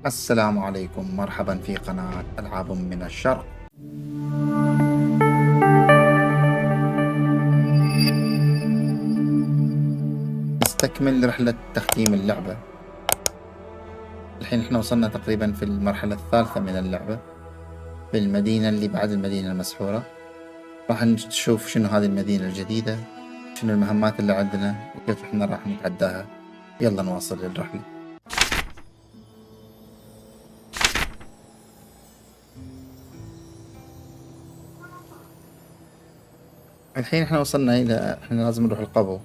السلام عليكم، مرحبا في قناة ألعاب من الشرق. نستكمل رحلة تختيم اللعبة. الحين احنا وصلنا تقريبا في المرحلة الثالثة من اللعبة، في المدينة اللي بعد المدينة المسحورة. راح نشوف شنو هذه المدينة الجديدة، شنو المهمات اللي عندنا وكيف احنا راح نتعداها. يلا نواصل الرحلة. الحين احنا وصلنا إلى احنا لازم نروح القبو.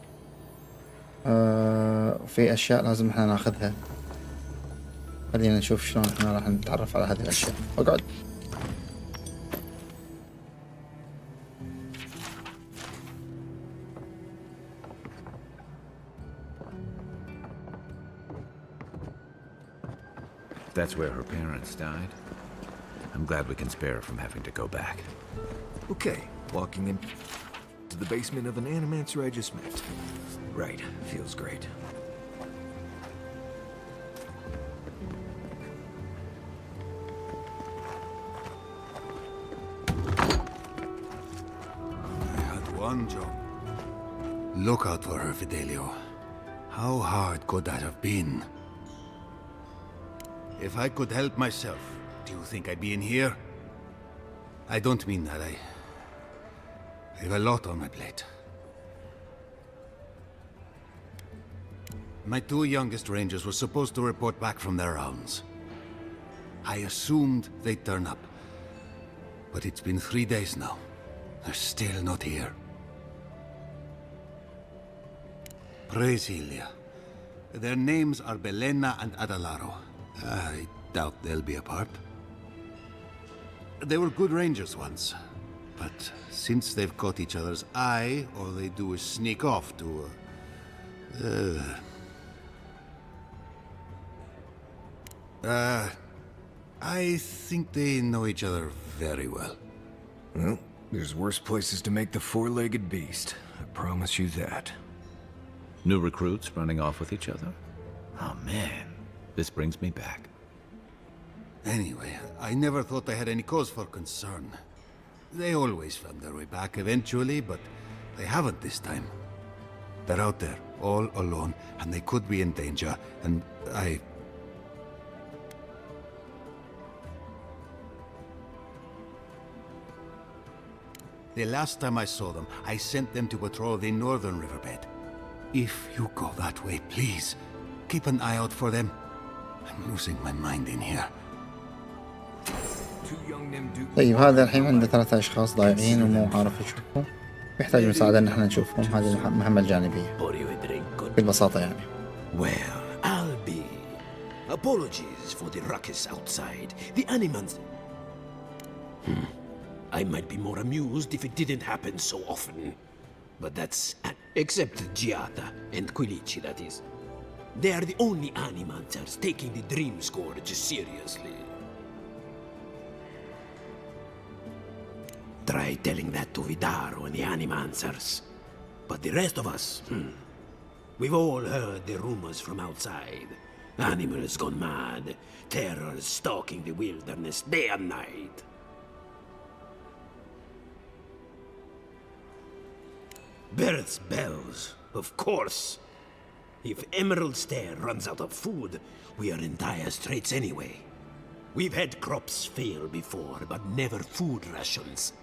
في أشياء لازم احنا ناخذها. خلينا نشوف شلون احنا راح نتعرف على هذه الأشياء. اقعد. That's where her parents died. I'm glad we can spare her from having to go back. Okay, walking into the basement of an animancer I just met. Right, feels great. I had one job. Look out for her, Fidelio. How hard could that have been? If I could help myself, do you think I'd be in here? I don't mean that. I have a lot on my plate. My two youngest rangers were supposed to report back from their rounds. I assumed they'd turn up. But it's been 3 days now. They're still not here. Brasilia. Their names are Belena and Adalaro. I doubt they'll be apart. They were good rangers once, but since they've caught each other's eye, all they do is sneak off to... I think they know each other very well. Well, there's worse places to make the four-legged beast. I promise you that. New recruits running off with each other? Oh man, this brings me back. Anyway, I never thought I had any cause for concern. They always found their way back eventually, but they haven't this time. They're out there, all alone, and they could be in danger, and The last time I saw them, I sent them to patrol the northern riverbed. If you go that way, please, keep an eye out for them. I'm losing my mind in here. طيب هذا الحين عنده 3 أشخاص ضايعين ومو عارف يشوفهم، يحتاج مساعدة إن احنا نشوفهم. هذه المهمة الجانبية ببساطة يعني. Well, I'll be. Apologies for the ruckus outside. The animals. I might be more amused if it didn't happen so often. But that's... except Giada and Quilici, that is. They are the only animators taking the Dream Scourge seriously. Try telling that to Vidaro and the Animancers. But the rest of us, we've all heard the rumors from outside. Animals gone mad, terror stalking the wilderness day and night. Birth's bells, of course. If Emerald Stair runs out of food, we are in dire straits anyway. We've had crops fail before, but never food rations.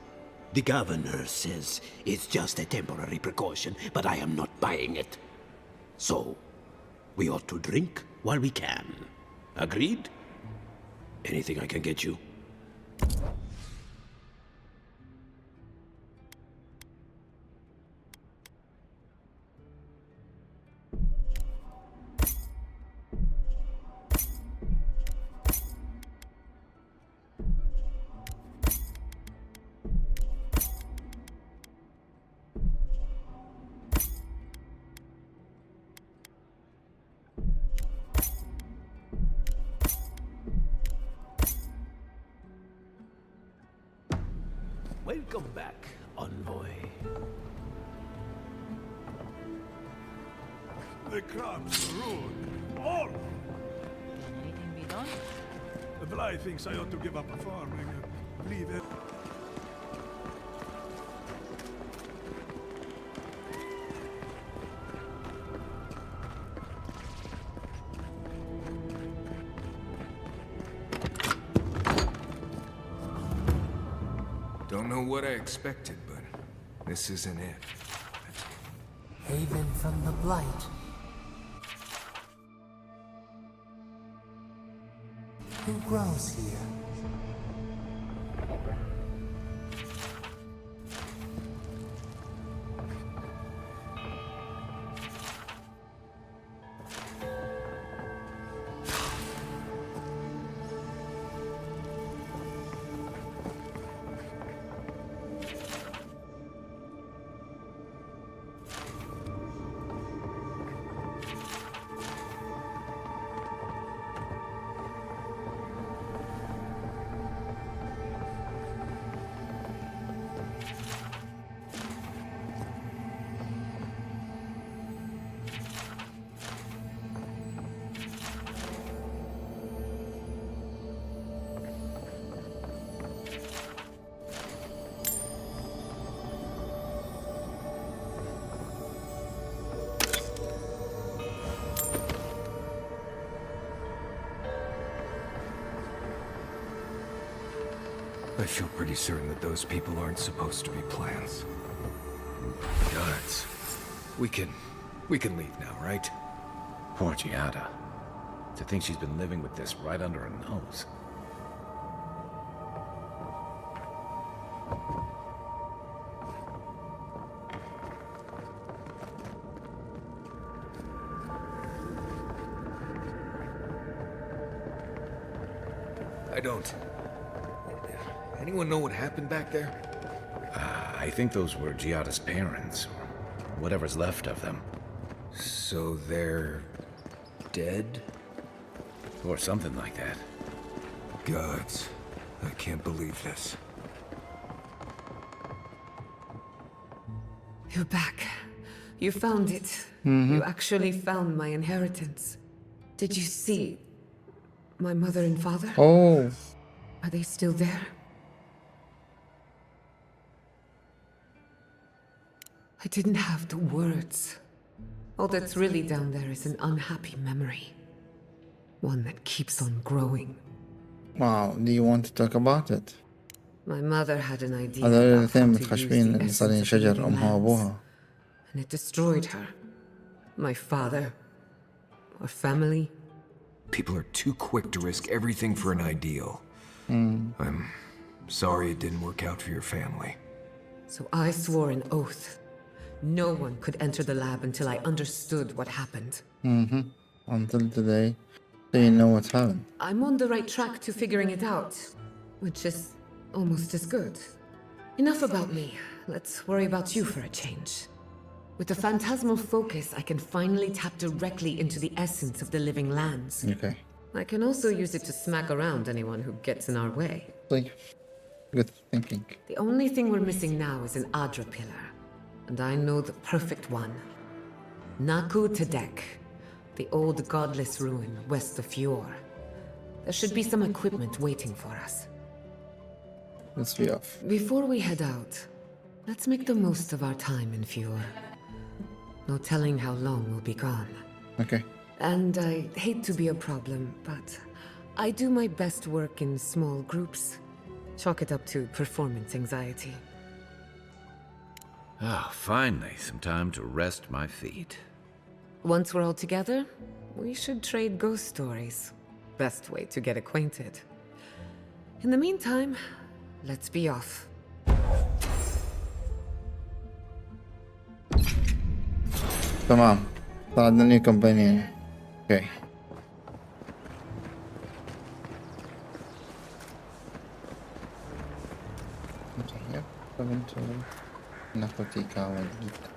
The governor says it's just a temporary precaution, but I am not buying it. So, we ought to drink while we can. Agreed? Anything I can get you? Welcome back, envoy. The crabs ruined all. on? Vlad thinks I ought to give up farming and leave it. Don't know what I expected, but this isn't it. Haven from the Blight. Who grows here? I feel pretty certain that those people aren't supposed to be plants. Guards. We can leave now, right? Poor Giada. To think she's been living with this right under her nose. I don't. Anyone know what happened back there? I think those were Giada's parents, or whatever's left of them. So they're dead? Or something like that. Gods, I can't believe this. You're back. You found it. You actually found my inheritance. Did you see my mother and father? Oh, Are they still there? I didn't have the words. All that's really down there is an unhappy memory. One that keeps on growing. wow. Do you want to talk about it? My mother had an idea هذول about how الاثنين to use متخشبين the اللي essence صار of the ينشجر living أمها lands, وأبوها. and it destroyed her. My father. Our family. People are too quick to risk everything for an ideal. I'm sorry it didn't work out for your family. So I swore an oath. No one could enter the lab until I understood what happened. Until today, do you know what happened? I'm on the right track to figuring it out, which is almost as good. Enough about me. Let's worry about you for a change. With the phantasmal focus, I can finally tap directly into the essence of the living lands. Okay. I can also use it to smack around anyone who gets in our way. طيب. Good thinking. The only thing we're missing now is an Adra pillar. And I know the perfect one. Naku Tedek, the old godless ruin west of Fjord. There should be some equipment waiting for us. Let's be off. Before we head out, let's make the most of our time in Fjord. No telling how long we'll be gone. Okay. And I hate to be a problem, but I do my best work in small groups. Chalk it up to performance anxiety. Ah, finally, some time to rest my feet. Once we're all together, we should trade ghost stories. Best way to get acquainted. In the meantime, let's be off. تمام. صعدنا نيو كومبانيون. اوكي. طيب. فهمت. ناخذ تيكاوى جديدة.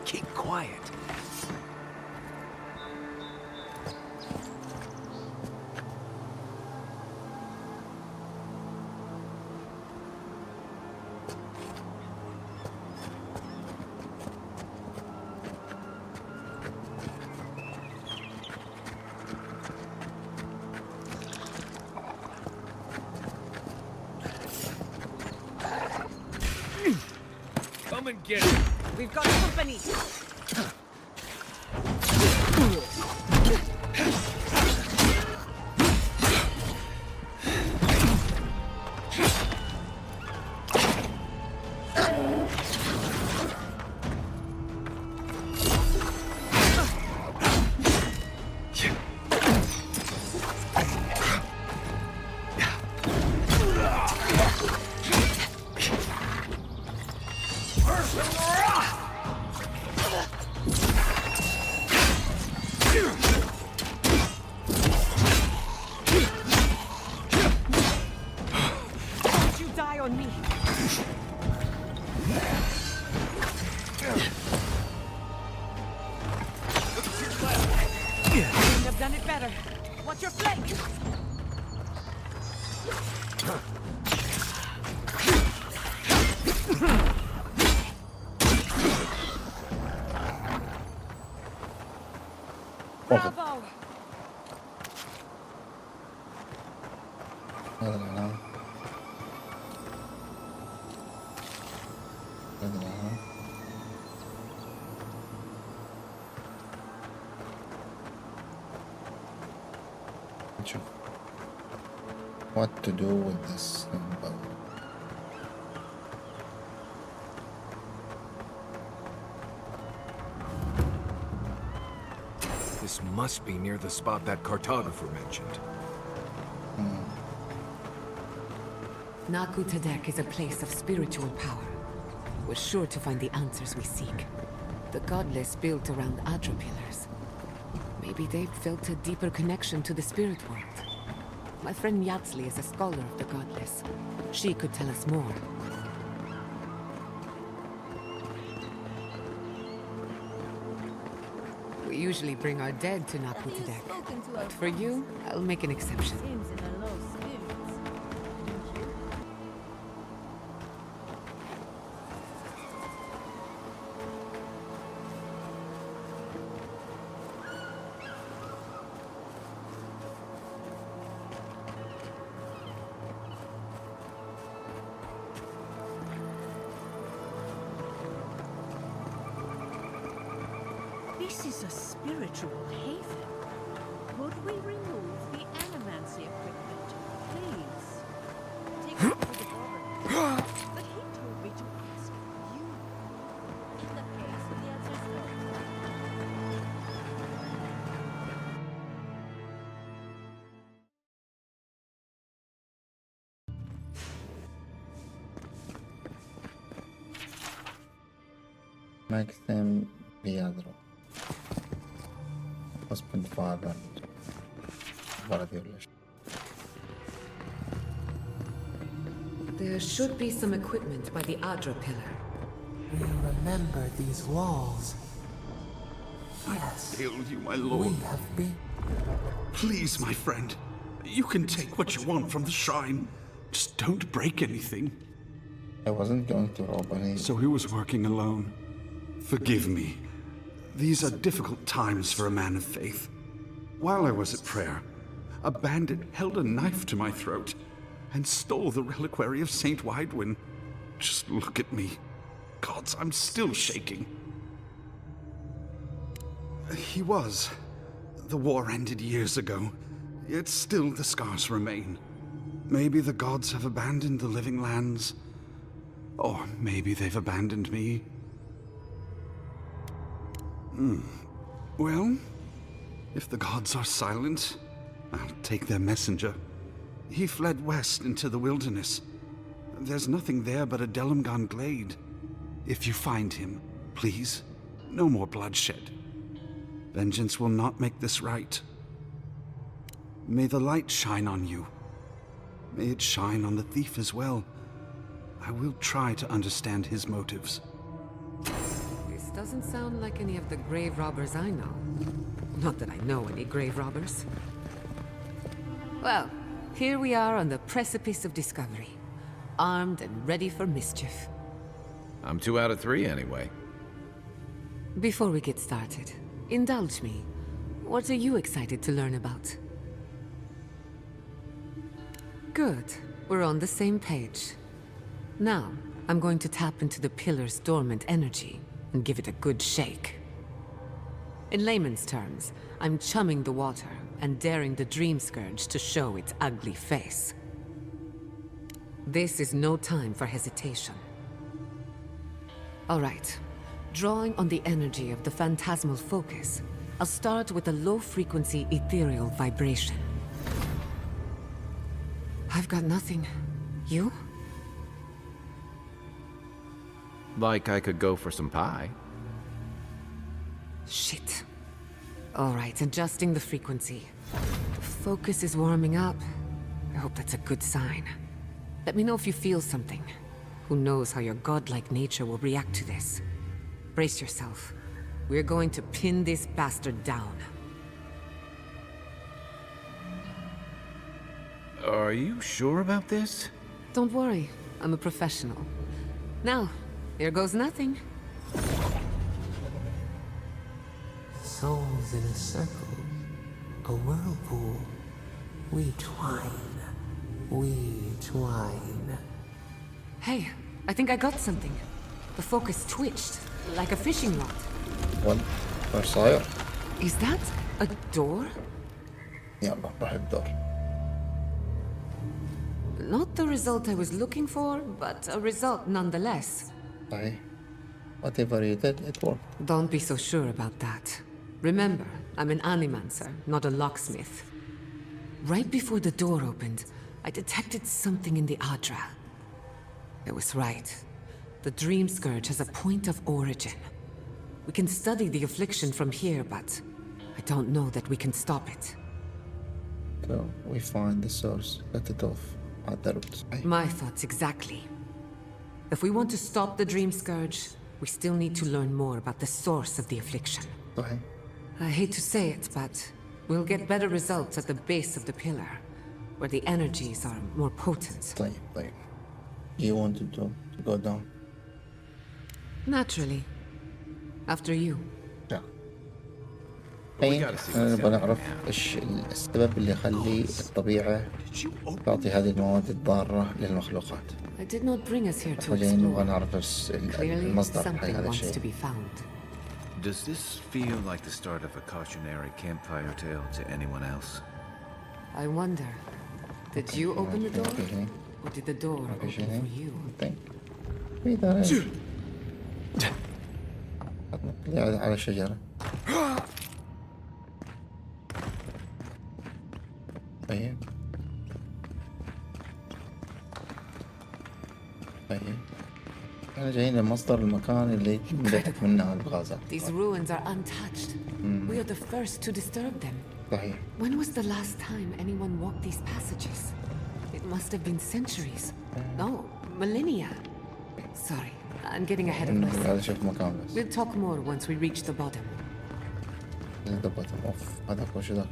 Keep quiet. Come and get it. We've got company. Done it better. Watch your flank. Bravo. هذا الإعلان. هذا الإعلان. نشوف what to do with this bow. This must be near the spot that cartographer mentioned. Naku Tadek is a place of spiritual power. We're sure to find the answers we seek. The godless built around Adra pillars. Maybe they've felt a deeper connection to the spirit world. My friend Yatsley is a scholar of the godless. She could tell us more. We usually bring our dead to Naku Tadek. But for you, I'll make an exception. This is a spiritual haven. Could we remove the animancy equipment, please? Take it to the governor. But he told me to ask you. In that case, the answer is no. Maxim Biadro. Husband, father. There should be some equipment by the Adra pillar. We remember these walls. Yes, Hail you, my lord. we have been. Please, my friend. You can take what you want from the shrine. Just don't break anything. I wasn't going to rob any. So he was working alone. Forgive me. These are difficult times for a man of faith. While I was at prayer, a bandit held a knife to my throat and stole the reliquary of Saint Widewin. Just look at me. Gods, I'm still shaking. He was. The war ended years ago, yet still the scars remain. Maybe the gods have abandoned the living lands, or maybe they've abandoned me. Well, if the gods are silent, I'll take their messenger. He fled west into the wilderness. There's nothing there but a Delumgan glade. If you find him, please, no more bloodshed. Vengeance will not make this right. May the light shine on you. May it shine on the thief as well. I will try to understand his motives. This doesn't sound like any of the grave robbers I know. Not that I know any grave robbers. Well, here we are on the precipice of discovery. Armed and ready for mischief. I'm 2 out of 3 anyway. Before we get started, indulge me. What are you excited to learn about? Good. We're on the same page. Now, I'm going to tap into the pillar's dormant energy and give it a good shake. In layman's terms, I'm chumming the water and daring the Dream Scourge to show its ugly face. This is no time for hesitation. All right. Drawing on the energy of the phantasmal focus, I'll start with a low-frequency ethereal vibration. I've got nothing. You? Like I could go for some pie. Shit. All right, adjusting the frequency. The focus is warming up. I hope that's a good sign. Let me know if you feel something. Who knows how your godlike nature will react to this. Brace yourself. We're going to pin this bastard down. Are you sure about this? Don't worry, I'm a professional. Now, here goes nothing. Souls in a circle, a whirlpool. We twine. We twine. Hey, I think I got something. The focus twitched, like a fishing rod. ون ايش صاير؟ Is that a door? يلا نروح الدور. Not the result I was looking for, but a result nonetheless. صحيح. Whatever you did, it worked. Don't be so sure about that. Remember, I'm an animancer, not a locksmith. Right before the door opened, I detected something in the Adra. I was right. The Dream Scourge has a point of origin. We can study the affliction from here, but I don't know that we can stop it. So we find the source, cut it off at the root. صحيح. My thoughts exactly. If we want to stop the Dream Scourge, we still need to learn more about the source of the affliction. صحيح. I hate to say it, but we'll get better results at the base of the pillar, where the energies are more potent. طيب. You wanted to go down? Naturally. After you. لا. الحين نبغى نعرف ايش السبب اللي يخلي الطبيعة تعطي هذه المواد الضارة للمخلوقات. I did not bring us here to بعدين نبغى explore. نعرف Clearly, المصدر حق something هذا wants to الشيء. be found. Does this feel like the start of a cautionary campfire tale to anyone else? I wonder, did you open the door? في هنا. Or did the door في open شيء هنا. for you? طيب. في دار. نطلع على شجرة. طيب. احنا جايين لمصدر المكان اللي نبعت منه الغازات. These ruins are untouched. We are the first to disturb them. صحيح. When was the last time anyone walked these passages? It must have been centuries. No, millennia. Sorry, I'm getting ahead of myself. هذا شوف مكان بس. We'll talk more once we reach the bottom. ضبط اوف هذاك وش ذا؟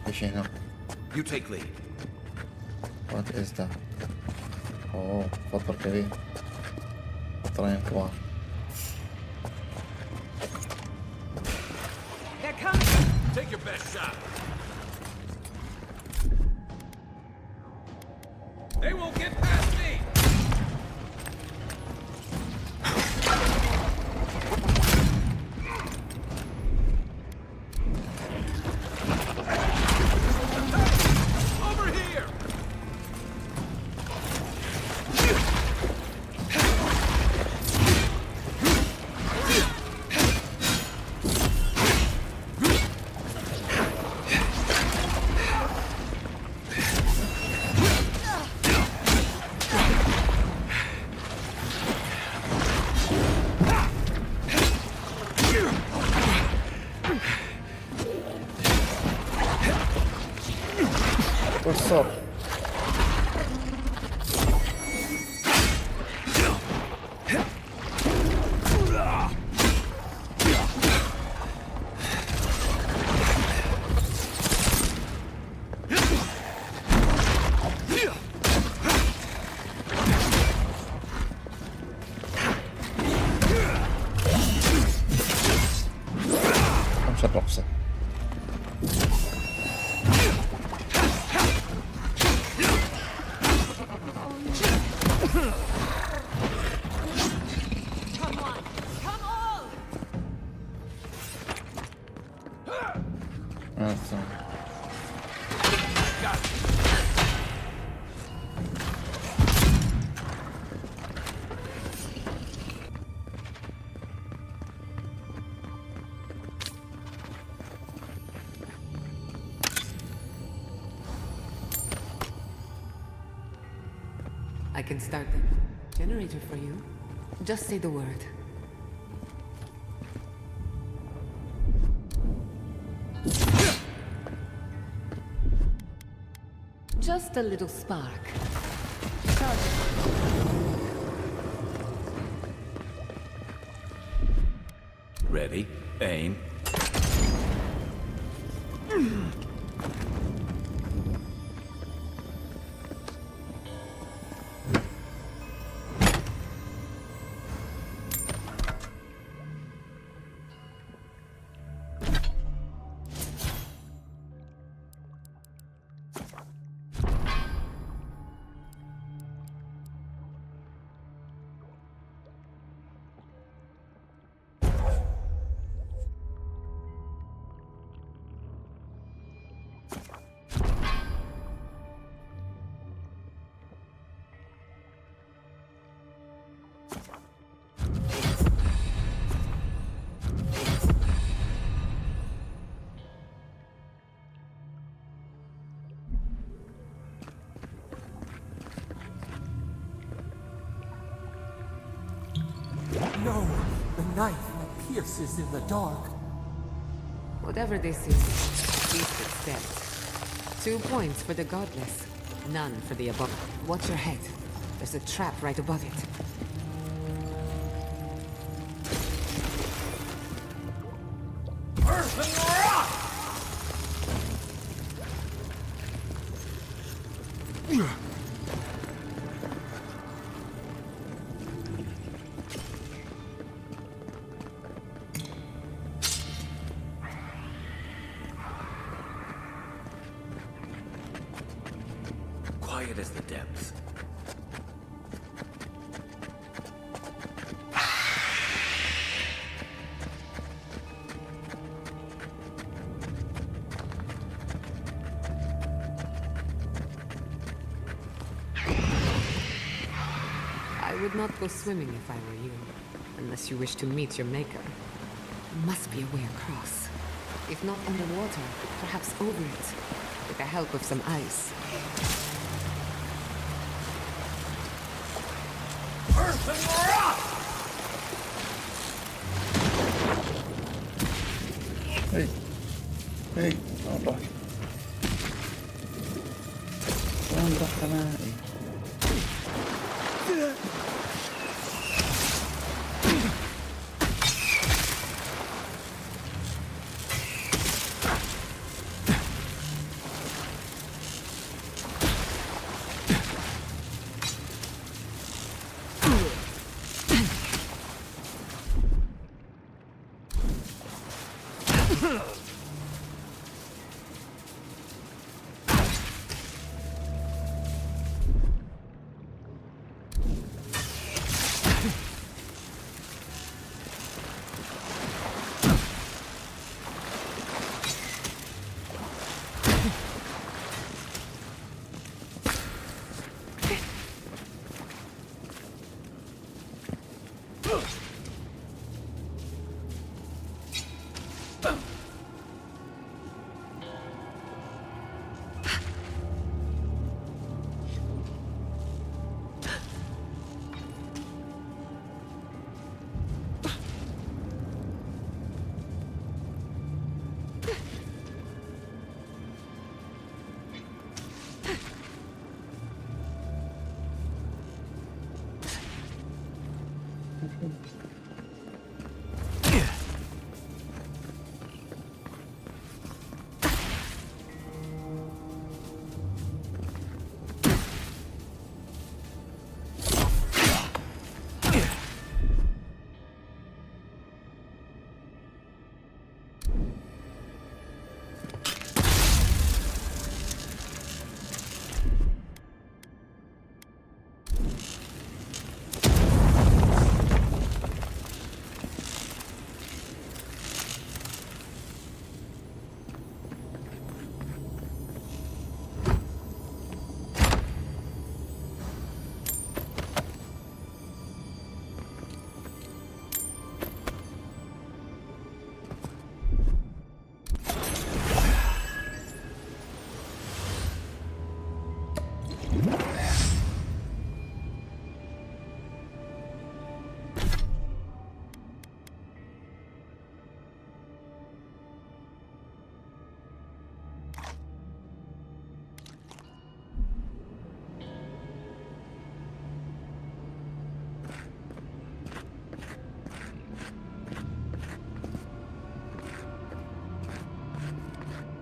ايش هنا؟ You take lead. وات از ذا؟ اوه فطر كبير. فطرين كبار. They're coming! Take your best shot. They won't get past me. Over here. الصوت. امشي الرقصة. I can start the generator for you. Just say the word. Just a little spark. Charge. Ready, aim. No, the knife pierces in the dark. Whatever this is, at least it's dead. 2 points for the godless, none for the above. Watch your head. There's a trap right above it. Quiet as the depths. I would not go swimming if I were you, unless you wish to meet your maker. There must be a way across. If not underwater, perhaps over it, with the help of some ice. Hey, hey, وين رحت؟ وين رحت معي؟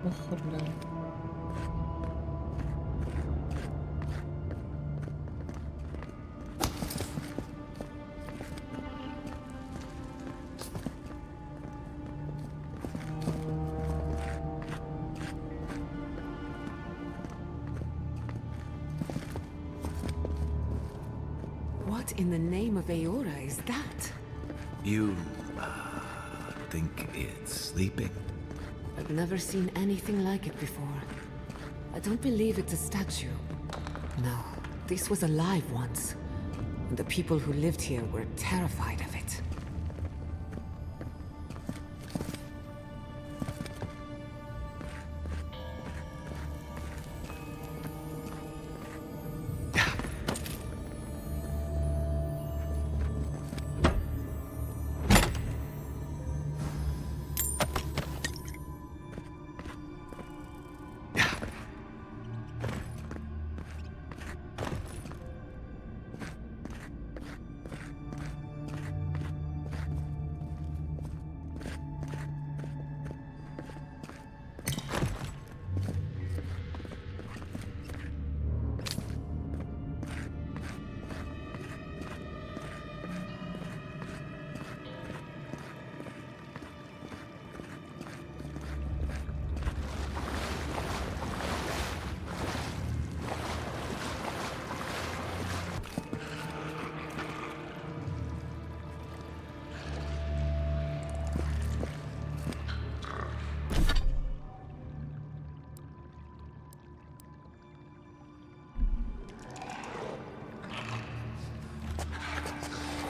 وخر لا. What in the name of Aora is that? You, think it's sleeping? I've never seen anything like it before. I don't believe it's a statue. No, this was alive once. And the people who lived here were terrified of it.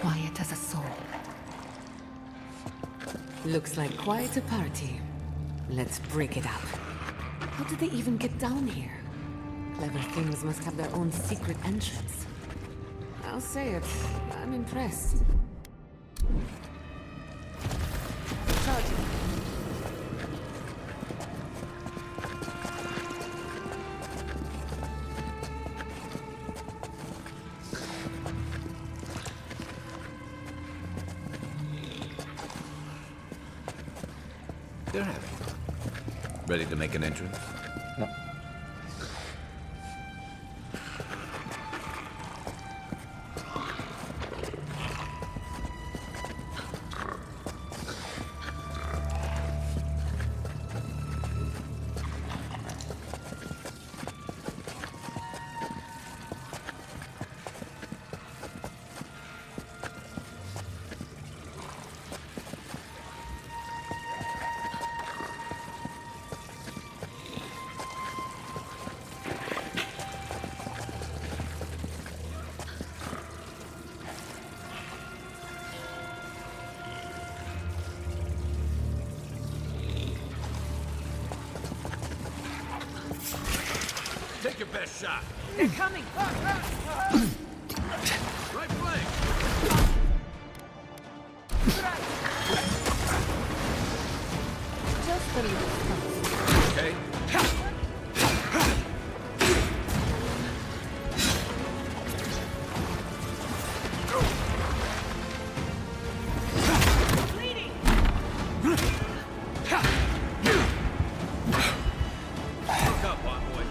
Quiet as a soul. Looks like quite a party. Let's break it up. How did they even get down here? Clever things must have their own secret entrance. I'll say it, I'm impressed. Charging. They're happy. Ready to make an entrance? No. Take your best shot. They're coming! Right flank. Just a little stuff. Okay. Bleeding! Look up, hot boy.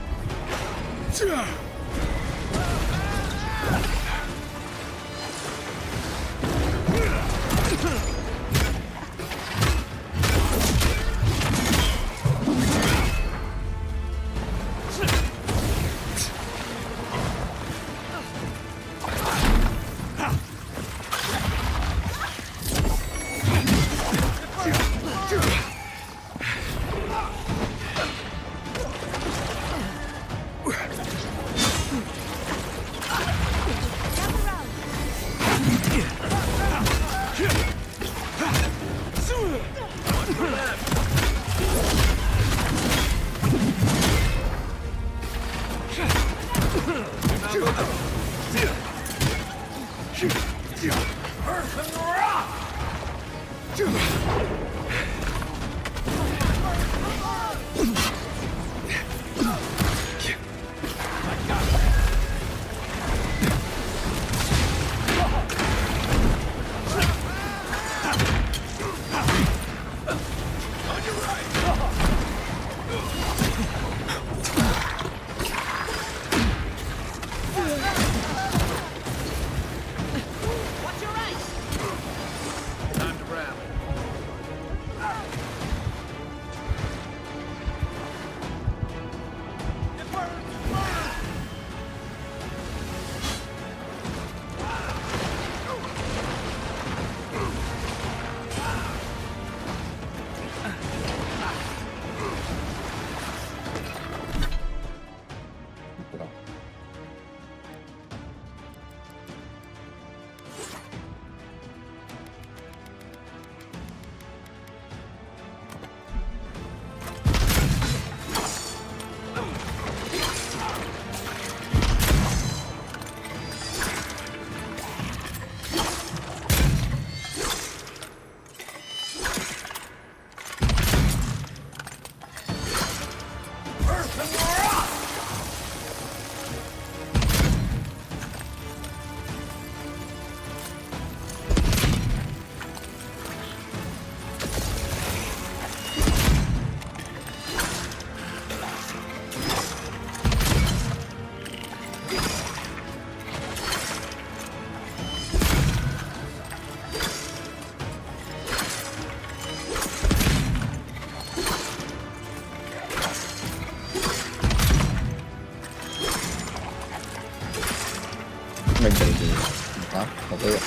فظيع.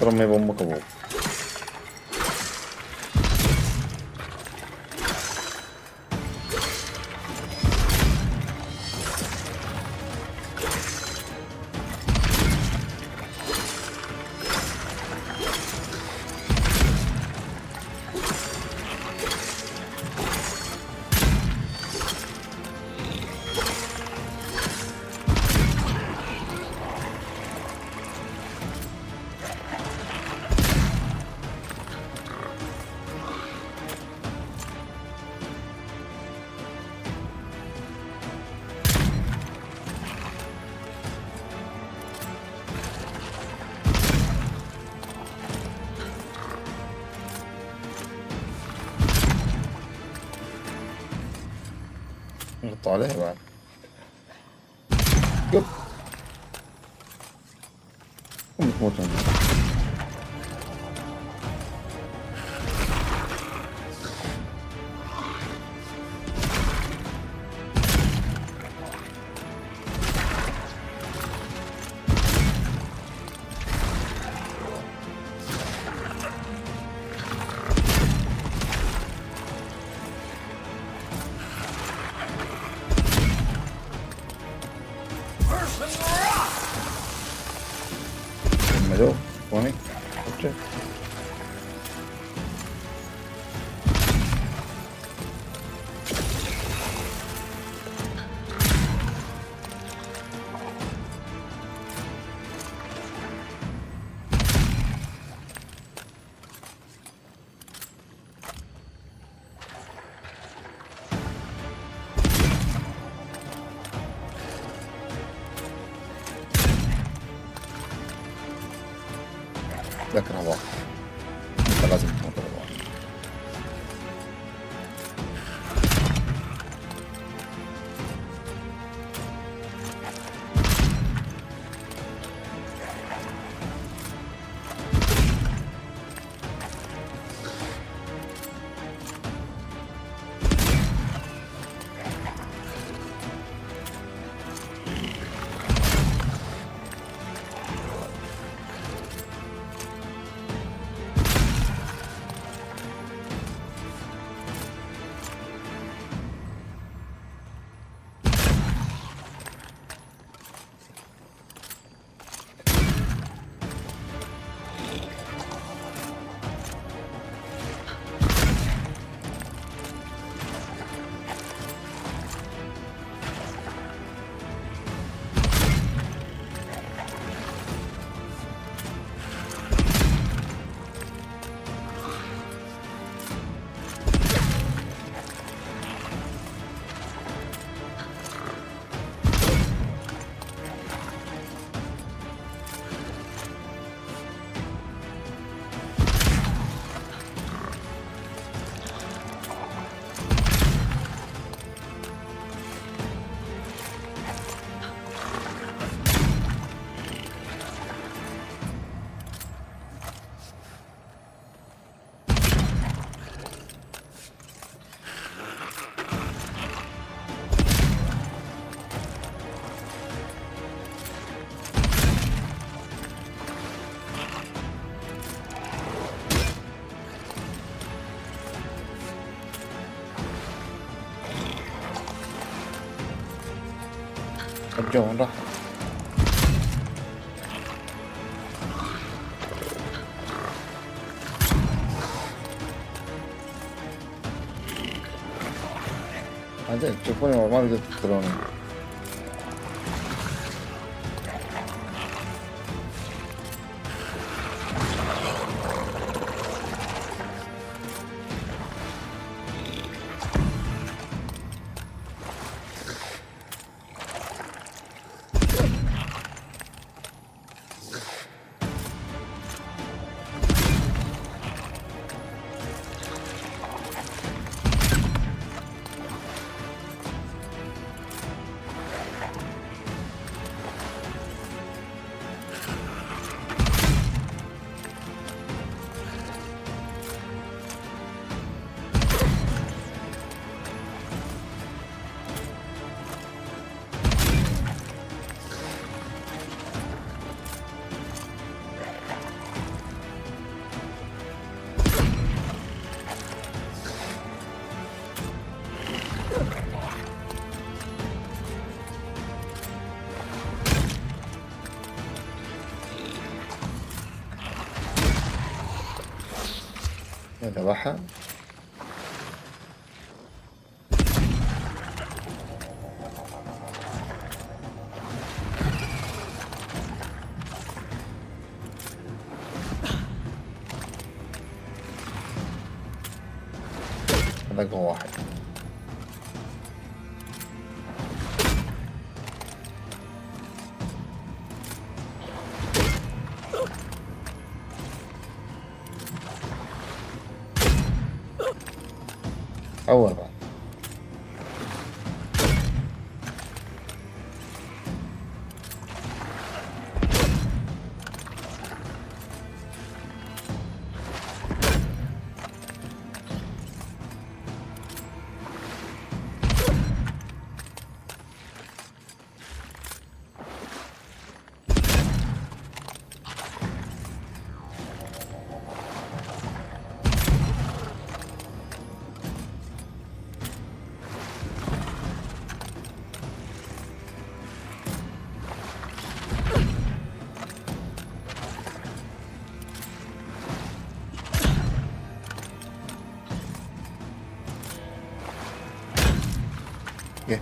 اضربني بامك ابوك. نحط عليه بعد. يب تموت. ملو واني اوكي. ذكر هواء انت لازم تموت هواء. جو راح. بعدين تشوفوني ما تقدر تقتلوني. ذبحها. هذاك هو واحد. أول بعد. Yeah.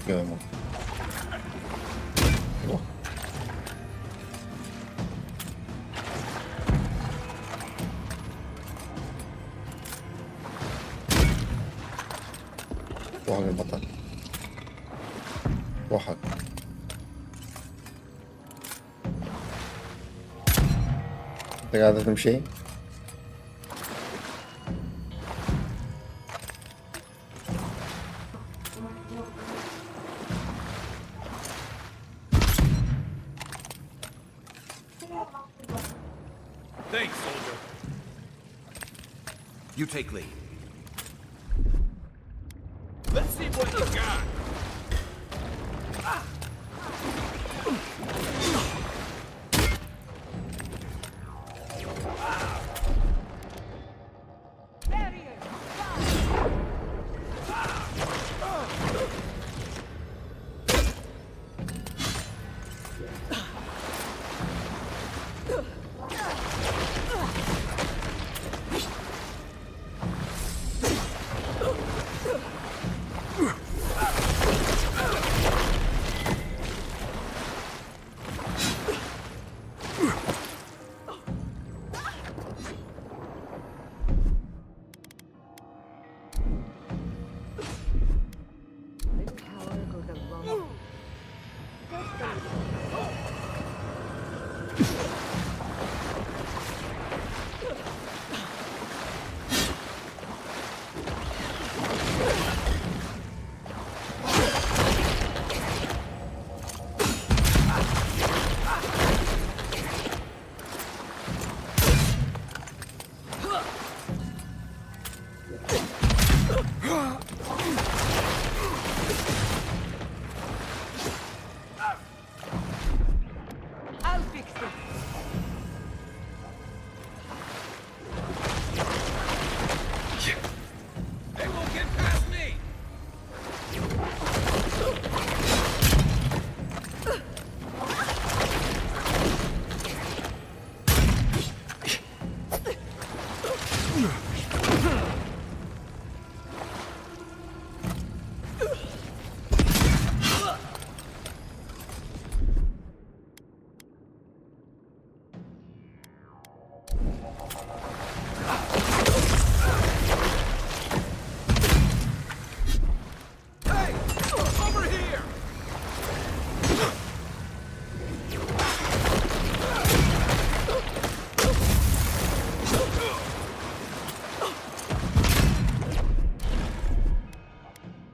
يومه. واحد البطل. واحد. انت قاعد تمشي؟ Thanks, soldier. You take lead. Let's see what you got.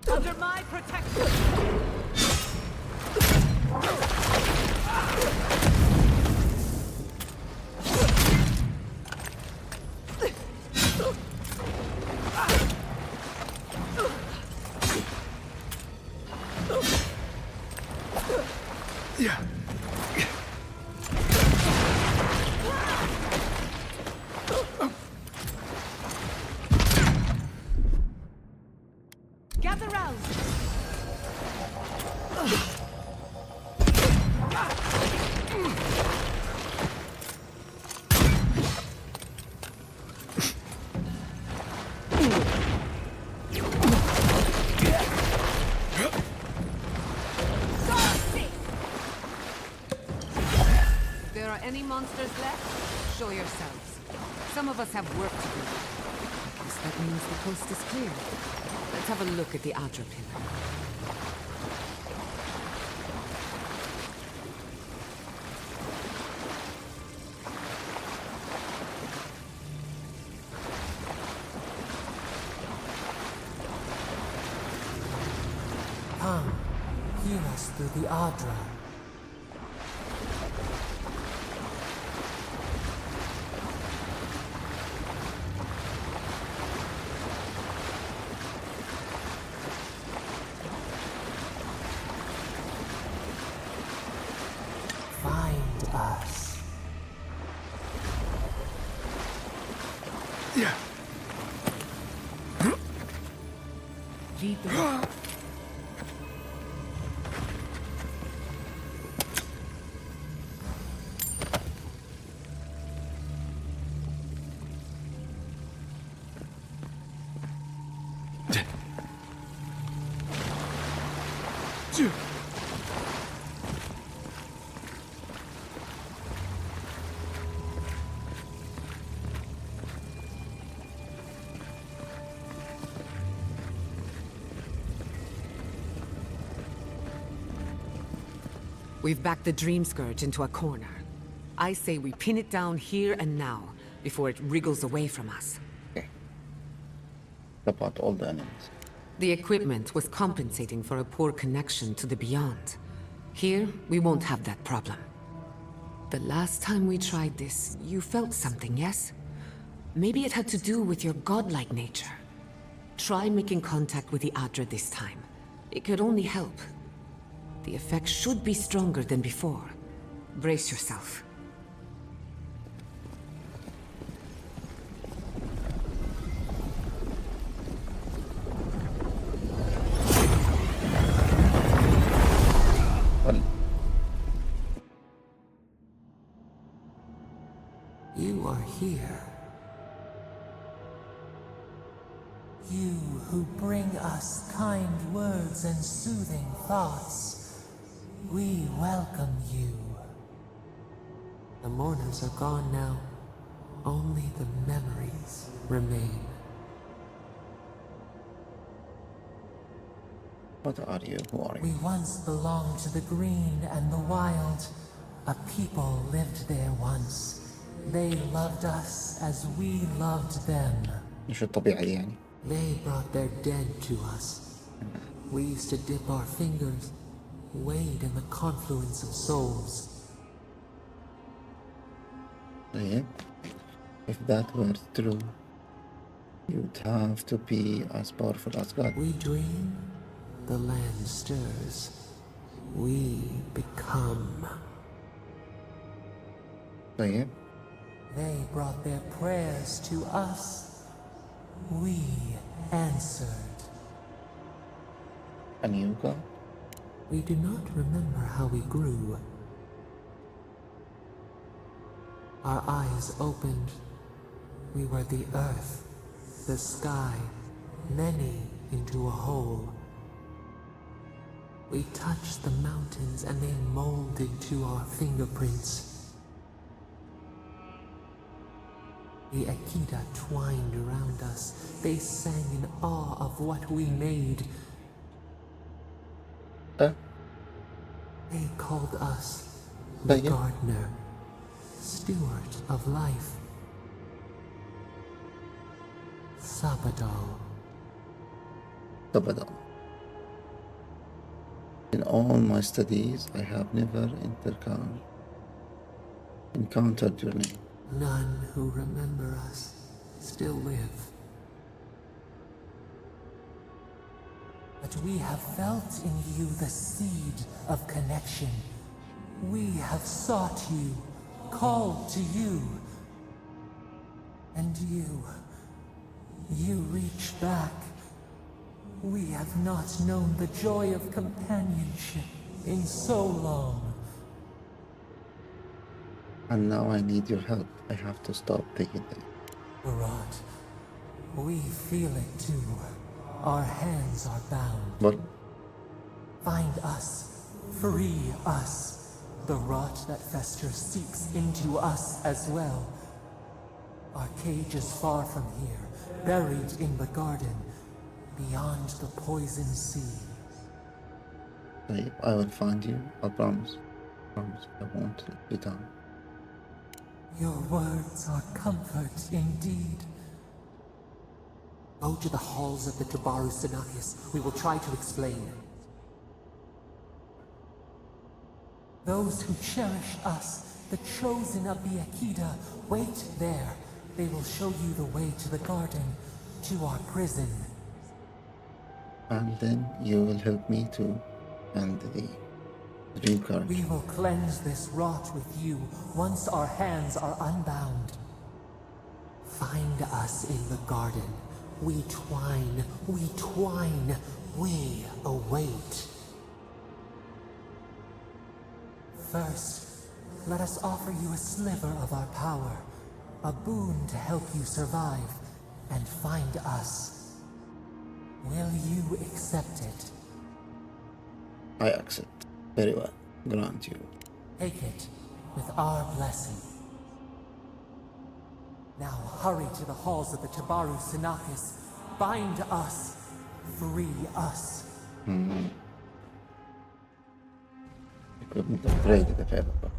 Under my protection! Gather round! If there are any monsters left, show yourselves. Some of us have work to do. Guess that means the coast is clear. Let's have a look at the Adra pillar. Come, heal us through the Adra. Find us. Lead the way. We've backed the Dream Scourge into a corner. I say we pin it down here and now, before it wriggles away from us. Okay. About all the enemies. The equipment was compensating for a poor connection to the beyond. Here, we won't have that problem. The last time we tried this, you felt something, yes? Maybe it had to do with your godlike nature. Try making contact with the Adra this time. It could only help. The effect should be stronger than before. Brace yourself. Well, You are here. You who bring us kind words and soothing thoughts. We welcome you. The mourners are gone now. Only the memories remain. what are you? Who are We you? once belonged to the green and the wild. A people lived there once. They loved us as we loved them. مش الطبيعي يعني. They brought their dead to us. We used to dip our fingers, wade in the confluence of souls. طيب. If that were true, you'd have to be as powerful as God. We dream, the land stirs. We become. طيب. They brought their prayers to us. We answered. And you, God? We do not remember how we grew. Our eyes opened. We were the earth, the sky, many into a whole. We touched the mountains and they molded to our fingerprints. The Akita twined around us. They sang in awe of what we made. They called us the gardener, steward of life. Sabadal. Sabadal. In all my studies, I have never encountered your name. None who remember us still live. But we have felt in you the seed of connection. We have sought you, called to you. And you reach back. We have not known the joy of companionship in so long. And now I need your help. I have to stop taking them. Barad, we feel it too. Our hands are bound. But Find us. Free us. The rot that festers seeps into us as well. Our cage is far from here, buried in the garden, beyond the poison sea. I will find you. I promise. I won't let you down. Your words are comfort indeed. Go to the halls of the Tabaru Sanakis. We will try to explain. Those who cherish us, the chosen of the Akita, wait there. They will show you the way to the garden, to our prison. And then you will help me to end the dream current. We will cleanse this rot with you once our hands are unbound. Find us in the garden. We twine, we await. First, let us offer you a sliver of our power, a boon to help you survive and find us. Will you accept it? I accept. Very well. Grant you. Take it with our blessing. Now hurry to the halls of the Tabaru Sanakis. Bind us. Free us. Equipment upgraded available.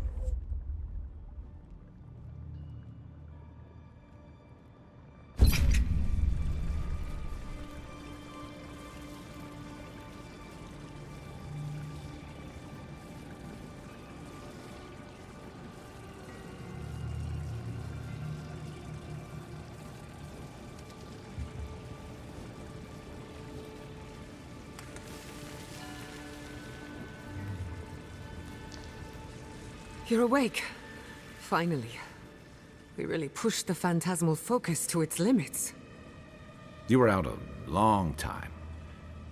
You're awake. Finally. We really pushed the phantasmal focus to its limits. You were out a long time.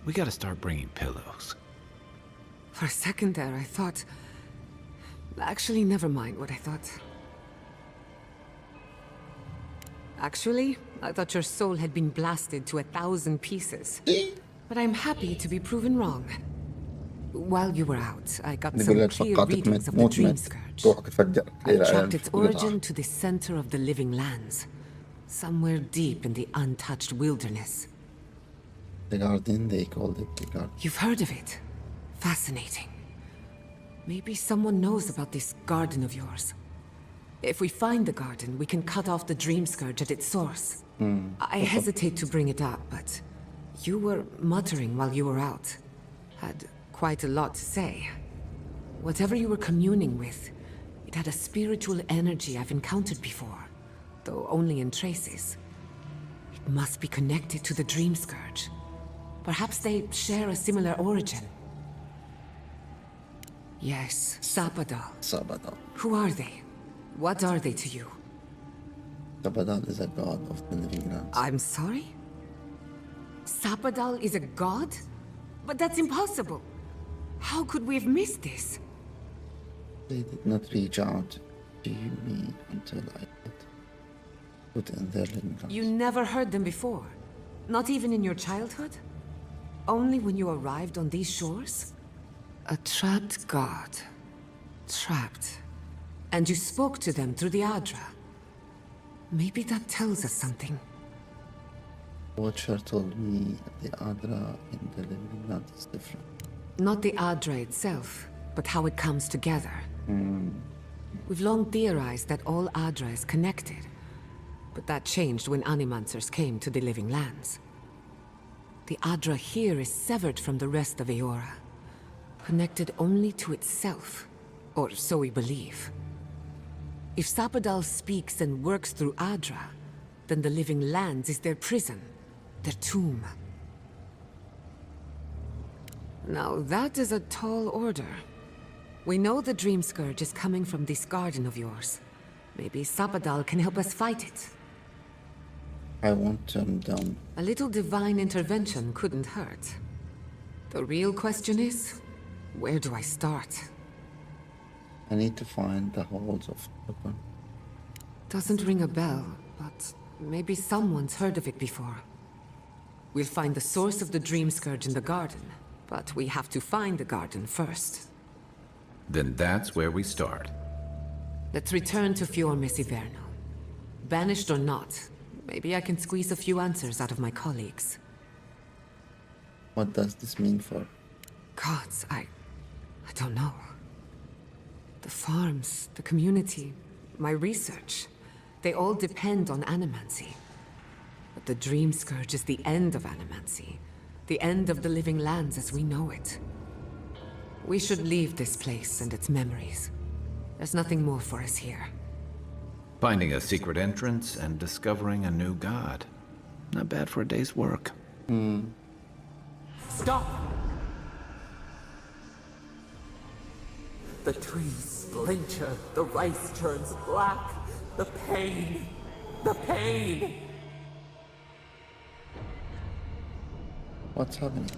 We gotta start bringing pillows. For a second there, I thought... Actually, never mind what I thought. Actually, I thought your soul had been blasted to 1,000 pieces. But I'm happy to be proven wrong. While you were out, I got some clear readings of the Dream Scourge. I tracked its origin to the center of the living lands. Somewhere deep in the untouched wilderness. The garden, they called it the garden. You've heard of it? Fascinating. Maybe someone knows about this garden of yours. If we find the garden, we can cut off the Dream Scourge at its source. I hesitate to bring it up, but you were muttering while you were out. Had quite a lot to say. Whatever you were communing with, it had a spiritual energy I've encountered before, though only in traces. It must be connected to the Dream Scourge. Perhaps they share a similar origin. Yes, Sabadal. Sabadal. Who are they? What are they to you? Sabadal is a god of the living lands. I'm sorry? Sabadal is a god? But that's impossible. How could we have missed this? They did not reach out to me until I did. Put in their living lands. You never heard them before? Not even in your childhood? Only when you arrived on these shores? A trapped god. Trapped. And you spoke to them through the Adra. Maybe that tells us something. Watcher told me the Adra in the living land is different. Not the Adra itself, but how it comes together. We've long theorized that all Adra is connected, but that changed when Animancers came to the Living Lands. The Adra here is severed from the rest of Eora, connected only to itself, or so we believe. If Sapadal speaks and works through Adra, then the Living Lands is their prison, their tomb. Now that is a tall order. We know the Dream Scourge is coming from this garden of yours. Maybe Sapadal can help us fight it. I want them down. A little divine intervention couldn't hurt. The real question is, where do I start? I need to find the halls of Open. Doesn't ring a bell, but maybe someone's heard of it before. We'll find the source of the Dream Scourge in the garden, but we have to find the garden first. Then that's where we start. Let's return to Fior Messiverno. Banished or not, maybe I can squeeze a few answers out of my colleagues. What does this mean for? Gods, I don't know. The farms, the community, my research, they all depend on animancy. But the Dream Scourge is the end of animancy, the end of the Living Lands as we know it. We should leave this place and its memories. There's nothing more for us here. Finding a secret entrance and discovering a new god. Not bad for a day's work. Stop! The trees splinter, the rice turns black. The pain! The pain! What's happening?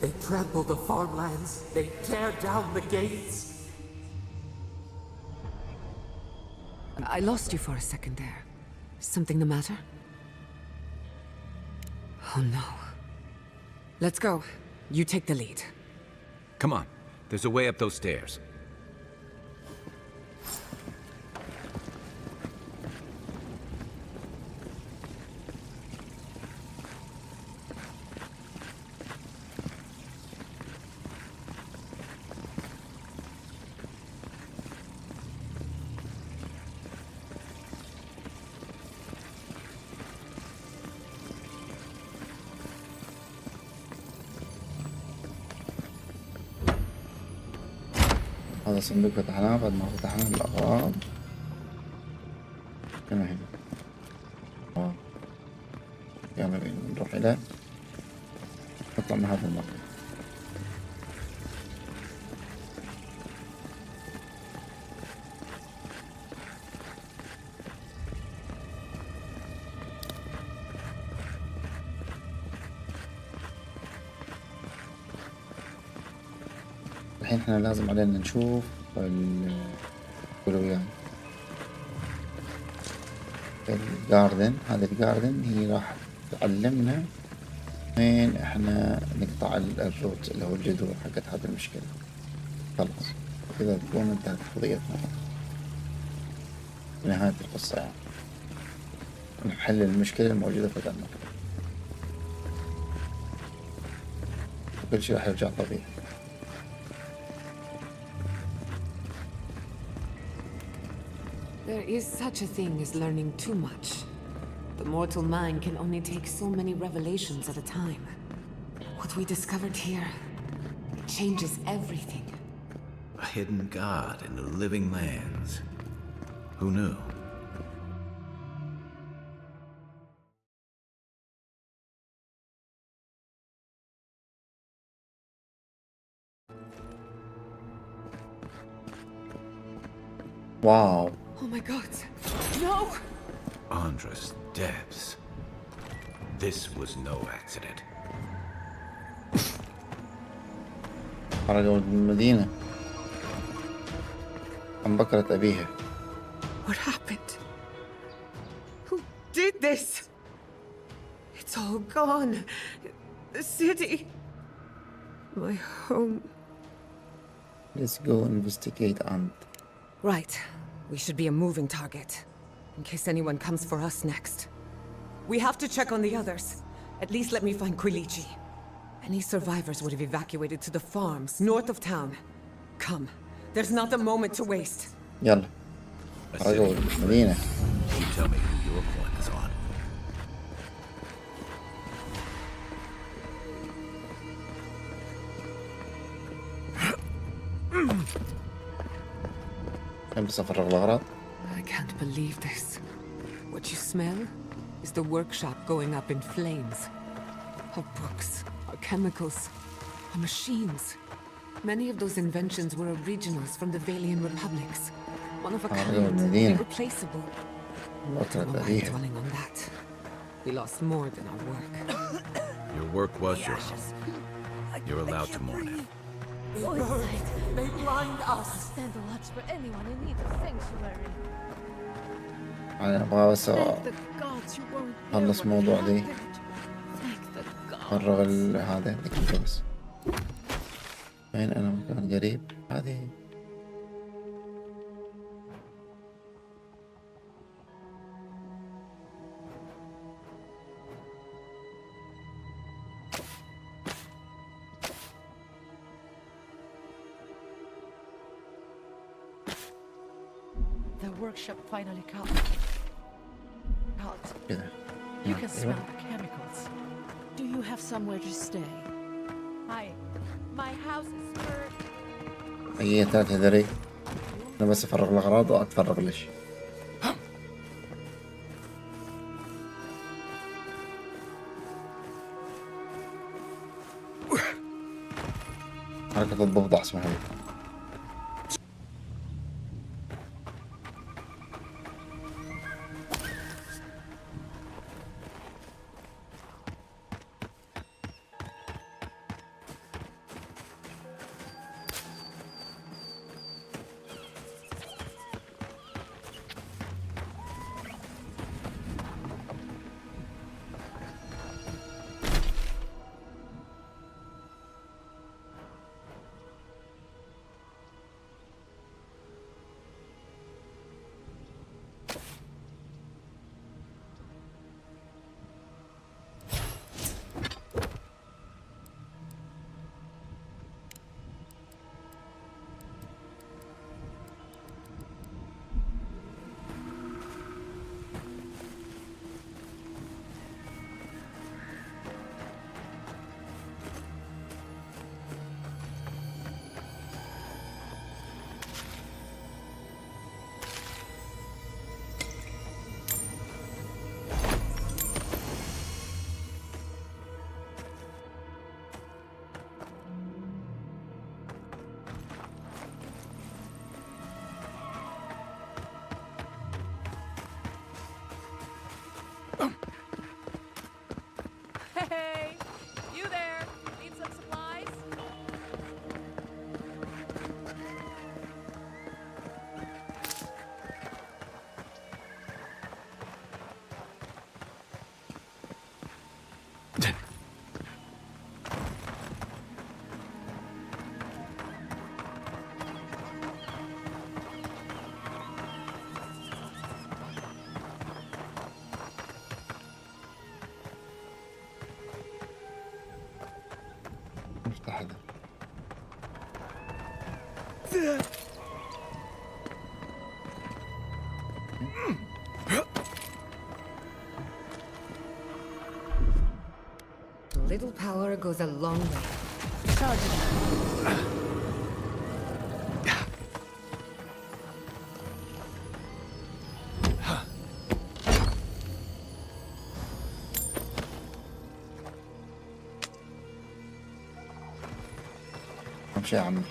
They trample the farmlands, they tear down the gates. I lost you for a second there. Something the matter? Oh no. Let's go. You take the lead. Come on, there's a way up those stairs. هذا صندوق فتحناه بعد ما فتحنا الأغراض. هنا يلا بينا نروح إلى نطلع من هذا المكان. الحين احنا لازم علينا نشوف الأولويات. الجاردن، هذا الجاردن هي راح تعلمنا وين احنا نقطع الروت اللي هو الجذور حقت هذه المشكلة. خلاص كذا تكون انتهت قضيتنا نهاية القصة، يعني نحل المشكلة الموجودة في هذا المكان وكل شيء راح يرجع طبيعي. There is such a thing as learning too much. The mortal mind can only take so many revelations at a time. What we discovered here, it changes everything. A hidden god in the living lands. Who knew? واو. Oh my god. No! Andra's depths. This was no accident. خرجوا من المدينة عن بكرة أبيها. What happened? Who did this? It's all gone. The city. My home. Let's go investigate and Right. We should be a moving target. in case anyone comes for us next. We have to check on the others. At least let me find Quilici. Any survivors would have evacuated to the farms north of town. Come, there's not a moment to waste. يلا A خرجوا city. المدينة. You tell me who your point is on. بس أفرغ الأغراض. I can't believe this. What you smell is the workshop going up in flames. Our books, our chemicals, our machines. Many of those inventions were originals from the Valian republics. One of a kind, irreplaceable. No point dwelling on that. We lost more than our work. Your work was your home. You're allowed to mourn it. They blind us. Stand a lot for anyone in need of sanctuary. أنا أبغى بس Thank the gods you weren't خلص there when موضوع it دي. happened. Thank the gods. فرغ هذا دقيقة بس. وين أنا مكان قريب هذه. The workshop finally come. Out. كذا. You can smell the chemicals. Do you have somewhere to stay? My house is for... هي ثلاثة ذري. أنا بس أفرغ الأغراض وأتفرغ ليش. حركة الضفدع اسمها لي. Hey! You there! Need some supplies? افتح هذا. Little power goes a long way. امشي يا عمي.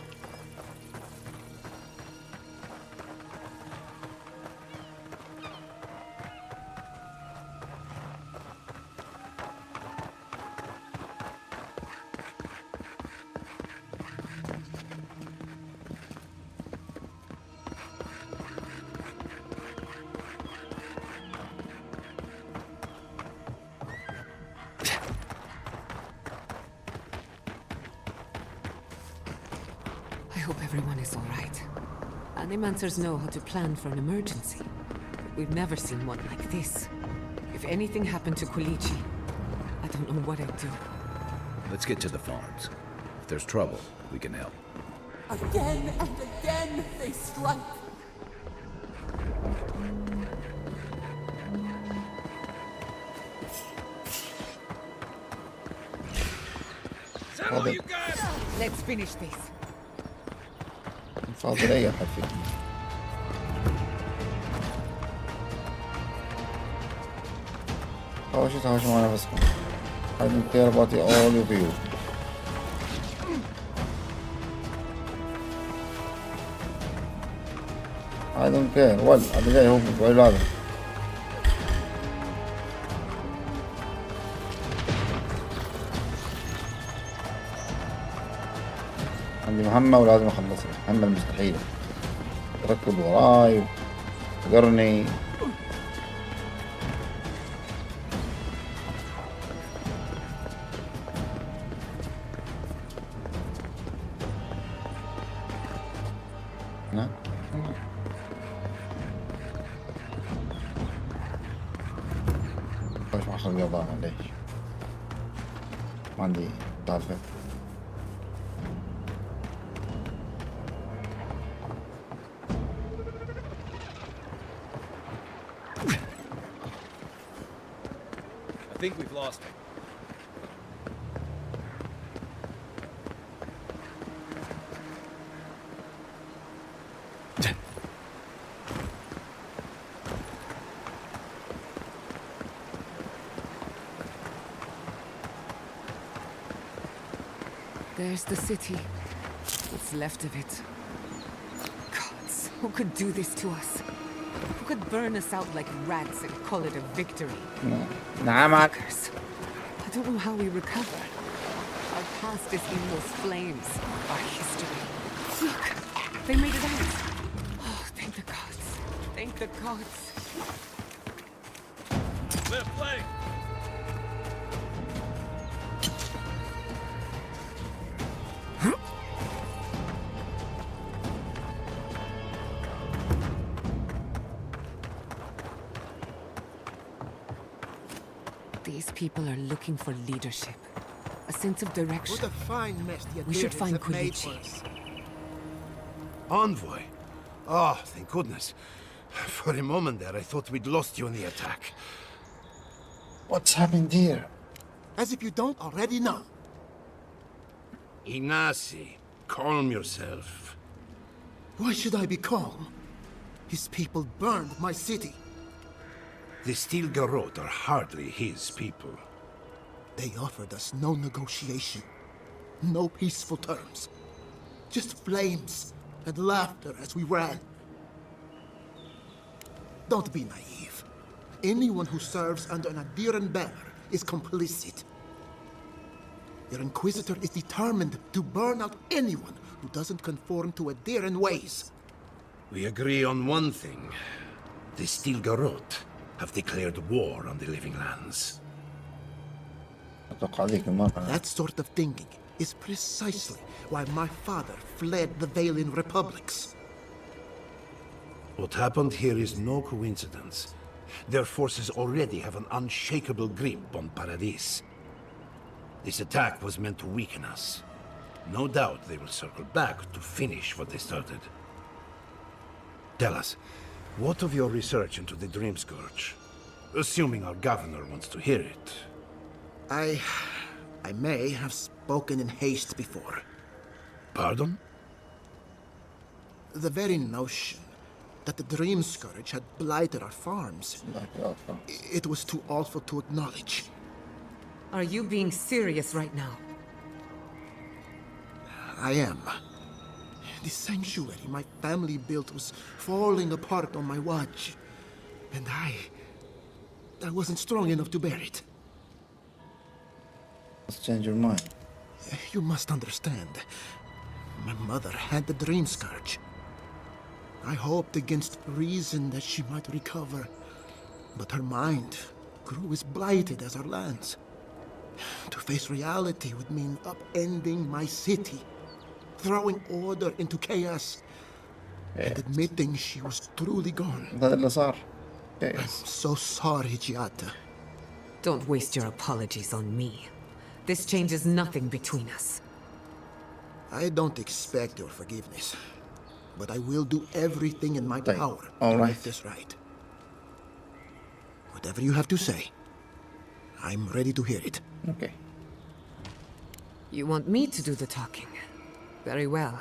I hope everyone is all right. Animancers know how to plan for an emergency. We've never seen one like this. If anything happened to Kulichi, I don't know what I'd do. Let's get to the farms. If there's trouble, we can help. Again and again they strike. فاضل Let's finish this. فاضل أي أحد فيكم. تهاوشوا مع نفسكم. I don't care about all of you. I don't care. هذا جاي هو بولاده. عندي مهمة ولازم أخلصها، المهمة المستحيلة. ركض وراي وقرني. هنا خوش مع خلق الله ليش ما عندي طالفة. I think we've lost him. There's the city. What's left of it. Gods, who could do this to us? Who could burn us out like rats and call it a victory? نعم. Fuckers. I don't know how we recover. Our past is in those flames. Our history. Look, they made it out. Oh, thank the gods. Thank the gods. Left flank! These people are looking for leadership. A sense of direction. What a fine mess the We should Adherents find have made for Kulichi. us. Envoy? Oh, thank goodness. For a moment there, I thought we'd lost you in the attack. What's happened here? As if you don't already know. Ignacy, calm yourself. Why should I be calm? His people burned my city. The Steel Garrote are hardly his people. They offered us no negotiation, no peaceful terms. Just flames and laughter as we ran. Don't be naive. Anyone who serves under an Adheran banner is complicit. Your Inquisitor is determined to burn out anyone who doesn't conform to Adheran ways. We agree on one thing. The Steel Garrote have declared war on the living lands. That sort of thinking is precisely why my father fled the Valian republics. What happened here is no coincidence. Their forces already have an unshakable grip on Paradis. This attack was meant to weaken us. No doubt they will circle back to finish what they started. Tell us, what of your research into the Dream Scourge? Assuming our governor wants to hear it. I may have spoken in haste before. Pardon? The very notion that the Dream Scourge had blighted our farms. It was too awful to acknowledge. Are you being serious right now? I am. The sanctuary my family built was falling apart on my watch. And I wasn't strong enough to bear it. Let's change your mind. You must understand. My mother had the Dream Scourge. I hoped against reason that she might recover. But her mind grew as blighted as our lands. To face reality would mean upending my city, throwing order into chaos, and admitting she was truly gone. هذا اللي صار. Yes. So sorry, Giada. Don't waste your apologies on me. This changes nothing between us. I don't expect your forgiveness, but I will do everything in my طيب. power All to right. make this right. Whatever you have to say, I'm ready to hear it. Okay. You want me to do the talking? Very well.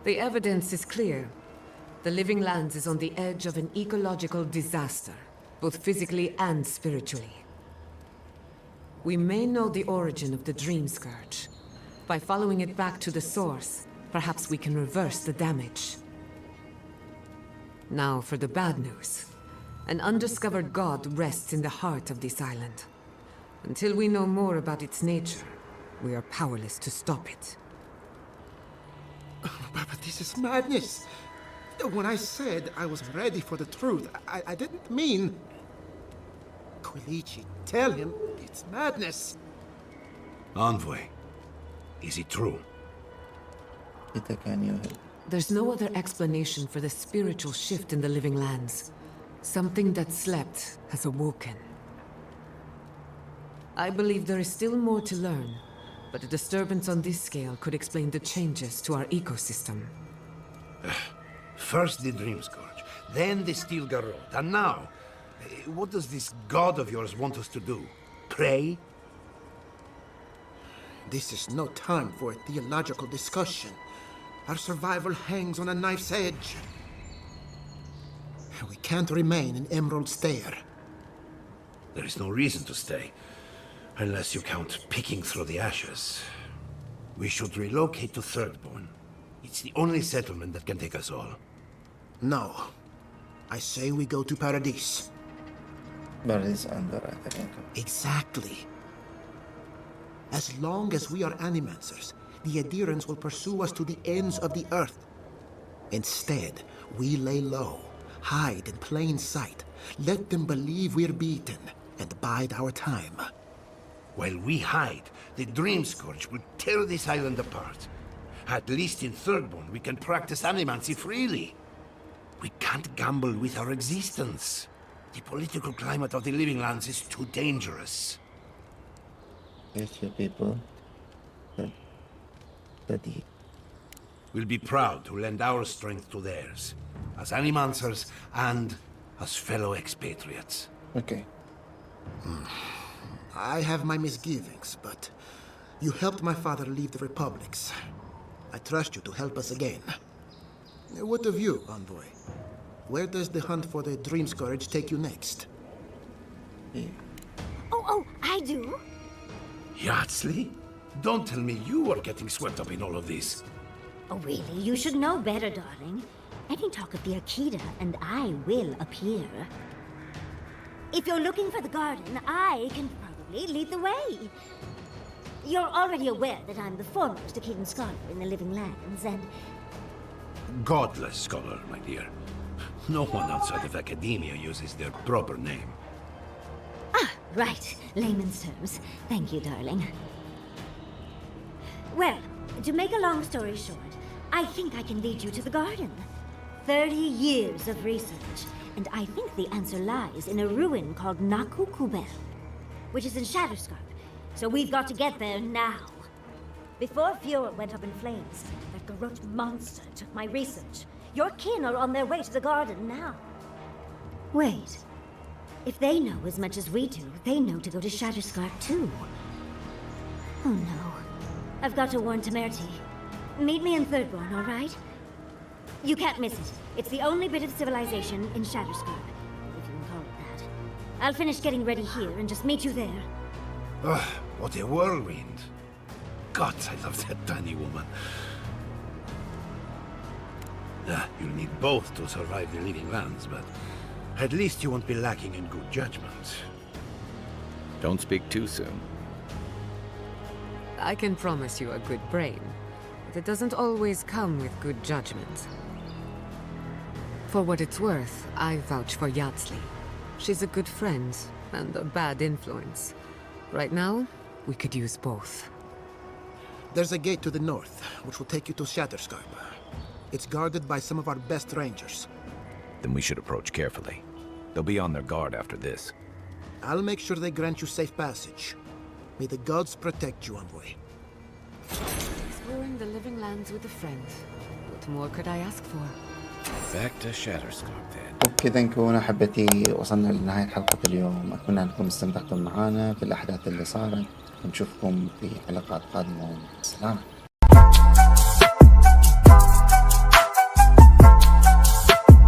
The evidence is clear. The Living Lands is on the edge of an ecological disaster, both physically and spiritually. We may know the origin of the Dream Scourge. By following it back to the source, perhaps we can reverse the damage. Now for the bad news. An undiscovered god rests in the heart of this island. Until we know more about its nature, we are powerless to stop it. But this is madness. When I said I was ready for the truth, I didn't mean... Quilici, tell him it's madness. Envoy, is it true? إذا كان يوهب. There's no other explanation for the spiritual shift in the Living Lands. Something that slept has awoken. I believe there is still more to learn, but a disturbance on this scale could explain the changes to our ecosystem. First the Dream Scourge, then the Steel Garrote, and now, what does this god of yours want us to do? Pray? This is no time for a theological discussion. Our survival hangs on a knife's edge. We can't remain in Emerald Stair. There is no reason to stay, unless you count picking through the ashes. We should relocate to Thirdborn. It's the only settlement that can take us all. No. I say we go to Paradise. Paradise under, I think. Exactly. As long as we are Animancers, the adherents will pursue us to the ends of the earth. Instead, we lay low, hide in plain sight, let them believe we're beaten, and bide our time. While we hide, the Dream Scourge will tear this island apart. At least in Thirdborn, we can practice animancy freely. We can't gamble with our existence. The political climate of the Living Lands is too dangerous. Yes, you people. Study. We'll be proud to lend our strength to theirs, as Animancers and as fellow expatriates. Okay. I have my misgivings, but you helped my father leave the Republics. I trust you to help us again. What of you, Envoy? Where does the hunt for the Dream Scourge take you next? Yeah. Oh, I do. Yardsley? Don't tell me you are getting swept up in all of this. Oh, really? You should know better, darling. Any talk of the Akita, and I will appear. If you're looking for the garden, I can probably lead the way. You're already aware that I'm the foremost Akitan scholar in the Living Lands, and... Godless scholar, my dear. No one outside of academia uses their proper name. Ah, right. Layman's terms. Thank you, darling. Well, to make a long story short, I think I can lead you to the garden. 30 years of research, and I think the answer lies in a ruin called Naku Kubel, which is in Shatterscarp. So we've got to get there now. Before Fjord went up in flames, that Garrote monster took my research. Your kin are on their way to the garden now. Wait. If they know as much as we do, they know to go to Shatterscarp too. Oh no. I've got to warn Temerity. Meet me in Thirdborn, all right? You can't miss it. It's the only bit of civilization in Shatterscarp, if you can call it that. I'll finish getting ready here and just meet you there. Ugh, what a whirlwind. God, I love that tiny woman. You'll need both to survive the Living Lands, but at least you won't be lacking in good judgment. Don't speak too soon. I can promise you a good brain, but it doesn't always come with good judgment. For what it's worth, I vouch for Yardsley. She's a good friend and a bad influence. Right now, we could use both. There's a gate to the north, which will take you to Shatterscarp. It's guarded by some of our best rangers. Then we should approach carefully. They'll be on their guard after this. I'll make sure they grant you safe passage. May the gods protect you, envoy. Exploring the living lands with a friend. What more could I ask for? Back to Shatterscarp then. وبكذا نكون أحبتي وصلنا لنهاية حلقة اليوم. أتمنى أنكم استمتعتم معنا في الأحداث اللي صارت، ونشوفكم في حلقات قادمة. السلام.